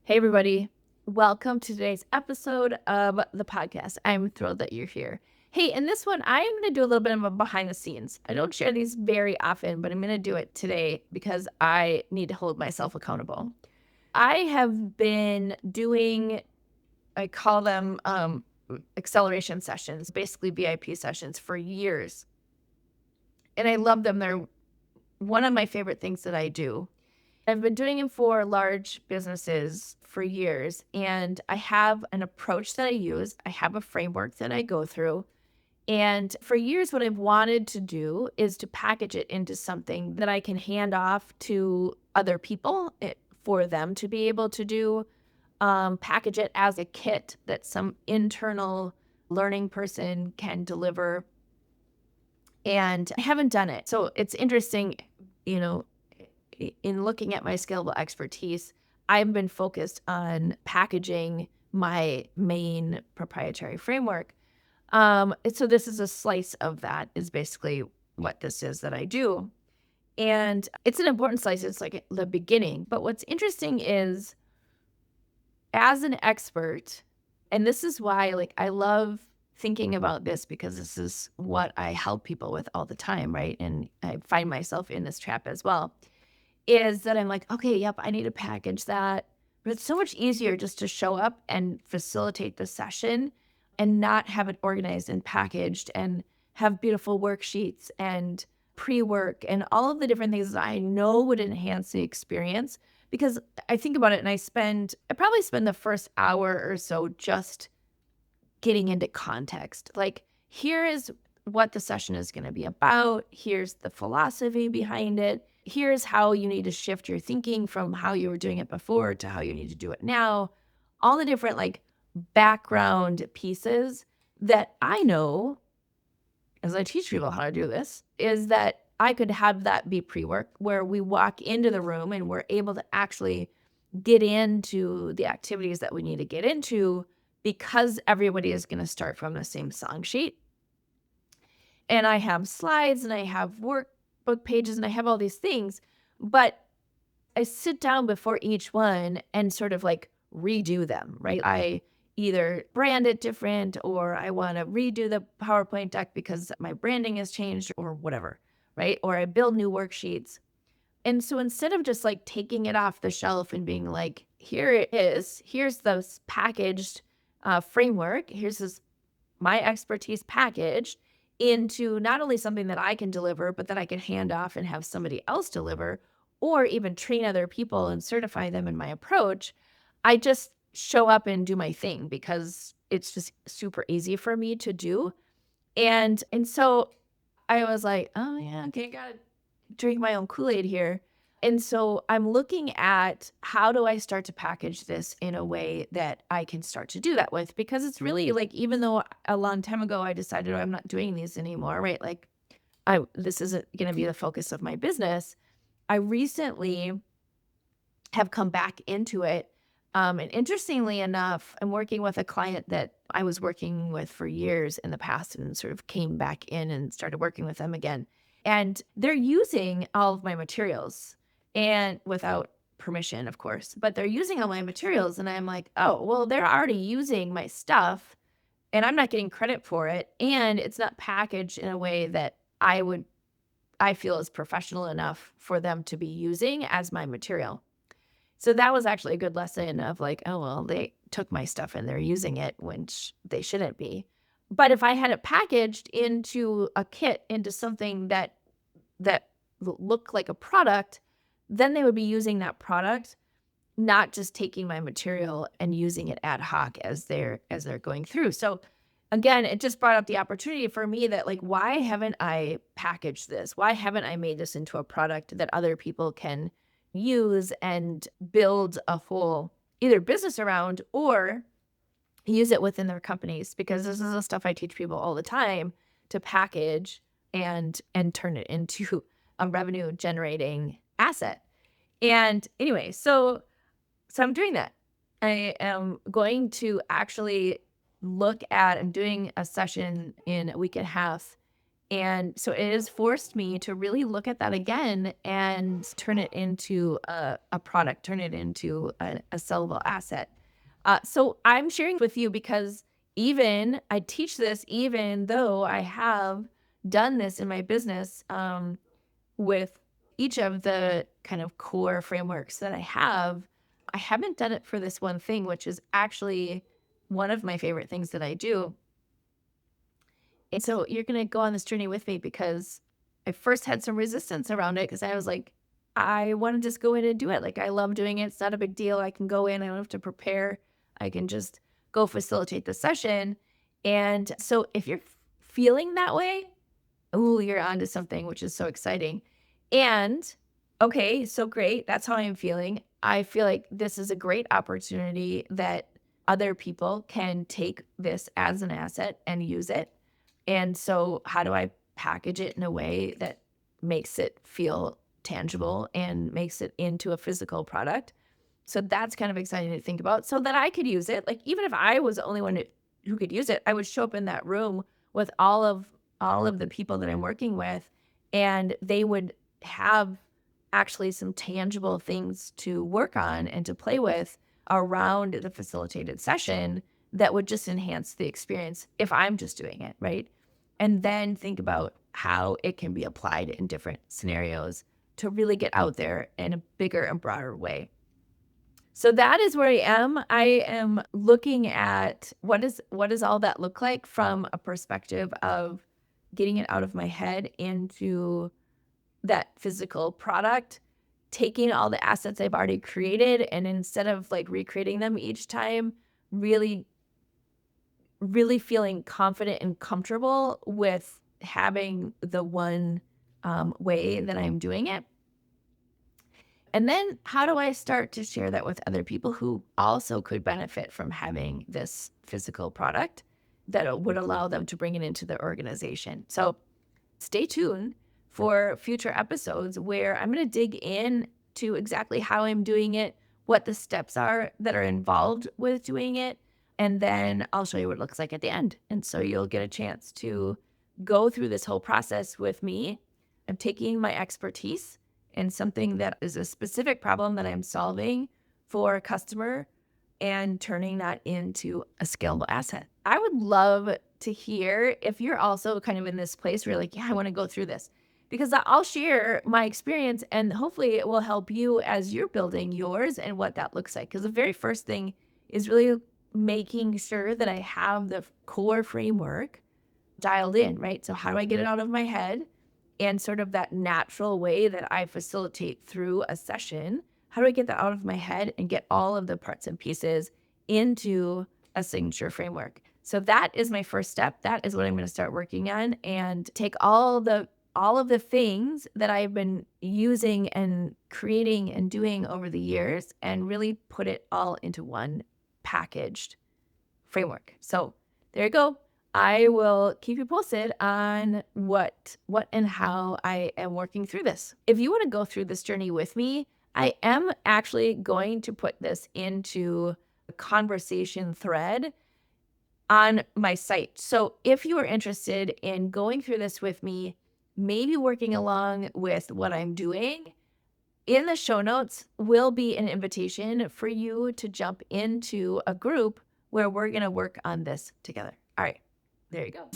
Hey, everybody. Welcome to today's episode of the podcast. I'm thrilled that you're here. Hey, in this one, I am going to do a little bit of a behind the scenes. I don't share these very often, but I'm going to do it today because I need to hold myself accountable. I have been doing, I call them acceleration sessions, basically VIP sessions for years. And I love them. They're one of my favorite things that I do. I've been doing it for large businesses for years, and I have an approach that I use. I have a framework that I go through. And for years, what I've wanted to do is to package it into something that I can hand off to other people for them to be able to do, package it as a kit that some internal learning person can deliver. And I haven't done it. So it's interesting, you know, in looking at my scalable expertise, I've been focused on packaging my main proprietary framework. So this is a slice of that is basically what this is that I do. And it's an important slice. It's like the beginning. But what's interesting is as an expert, and this is why I love thinking about this because this is what I help people with all the time, right? And I find myself in this trap as well is that I'm like, okay, yep, I need to package that. But it's so much easier just to show up and facilitate the session and not have it organized and packaged and have beautiful worksheets and pre-work and all of the different things that I know would enhance the experience. Because I think about it and I probably spend the first hour or so just getting into context. Like, here is what the session is going to be about. Here's the philosophy behind it. Here's how you need to shift your thinking from how you were doing it before to how you need to do it now. All the different background pieces that I know as I teach people how to do this is that I could have that be pre-work where we walk into the room and we're able to actually get into the activities that we need to get into because everybody is going to start from the same song sheet. And I have slides and I have workbook pages and I have all these things, but I sit down before each one and sort of redo them, right? I either brand it different or I want to redo the PowerPoint deck because my branding has changed or whatever, right? Or I build new worksheets. And so instead of just taking it off the shelf and being like, here it is, here's this packaged framework, my expertise packaged into not only something that I can deliver, but that I can hand off and have somebody else deliver, or even train other people and certify them in my approach. I just show up and do my thing because it's just super easy for me to do. And so I was like, oh yeah, okay, gotta drink my own Kool-Aid here. And so I'm looking at how do I start to package this in a way that I can start to do that with? Because it's really even though a long time ago I decided I'm not doing these anymore, right? This isn't going to be the focus of my business. I recently have come back into it. And interestingly enough, I'm working with a client that I was working with for years in the past and sort of came back in and started working with them again. And they're using all of my materials and without permission, of course, but they're using all my materials. And I'm like, oh, well, they're already using my stuff and I'm not getting credit for it. And it's not packaged in a way that I feel is professional enough for them to be using as my material. So that was actually a good lesson of oh, well, they took my stuff and they're using it, which they shouldn't be. But if I had it packaged into a kit, into something that looked like a product, then they would be using that product, not just taking my material and using it ad hoc as they're going through. So again, it just brought up the opportunity for me that why haven't I packaged this? Why haven't I made this into a product that other people can use and build a whole either business around or use it within their companies? Because this is the stuff I teach people all the time to package and turn it into a revenue generating asset. And anyway, so I'm doing that. I am going to actually I'm doing a session in a week and a half And so it has forced me to really look at that again and turn it into a product, turn it into a sellable asset. So I'm sharing with you because even I teach this, even though I have done this in my business with each of the kind of core frameworks that I haven't done it for this one thing, which is actually one of my favorite things that I do. And so you're going to go on this journey with me because I first had some resistance around it because I was like, I want to just go in and do it. Like, I love doing it. It's not a big deal. I can go in, I don't have to prepare. I can just go facilitate the session. And so if you're feeling that way, oh, you're onto something, which is so exciting. And okay, so great. That's how I'm feeling. I feel like this is a great opportunity that other people can take this as an asset and use it. And so, how do I package it in a way that makes it feel tangible and makes it into a physical product? So, that's kind of exciting to think about so that I could use it. Like, even if I was the only one who could use it, I would show up in that room with all of the people that I'm working with, and they would have actually some tangible things to work on and to play with around the facilitated session that would just enhance the experience if I'm just doing it, right? And then think about how it can be applied in different scenarios to really get out there in a bigger and broader way. So that is where I am. I am looking at what does all that look like from a perspective of getting it out of my head into that physical product, taking all the assets I've already created, and instead of like recreating them each time, really, really feeling confident and comfortable with having the one way that I'm doing it. And then how do I start to share that with other people who also could benefit from having this physical product that would allow them to bring it into their organization? So stay tuned for future episodes where I'm going to dig in to exactly how I'm doing it, what the steps are that are involved with doing it, and then I'll show you what it looks like at the end. And so you'll get a chance to go through this whole process with me. I'm taking my expertise and something that is a specific problem that I'm solving for a customer and turning that into a scalable asset. I would love to hear if you're also kind of in this place where you're like, yeah, I want to go through this, because I'll share my experience and hopefully it will help you as you're building yours and what that looks like. Because the very first thing is really making sure that I have the core framework dialed in, right? So how do I get it out of my head? And sort of that natural way that I facilitate through a session, how do I get that out of my head and get all of the parts and pieces into a signature framework? So that is my first step. That is what I'm going to start working on, and take all of the things that I've been using and creating and doing over the years and really put it all into one packaged framework. So there you go. I will keep you posted on what and how I am working through this. If you want to go through this journey with me, I am actually going to put this into a conversation thread on my site. So if you are interested in going through this with me, maybe working along with what I'm doing, in the show notes will be an invitation for you to jump into a group where we're going to work on this together. All right. There you go.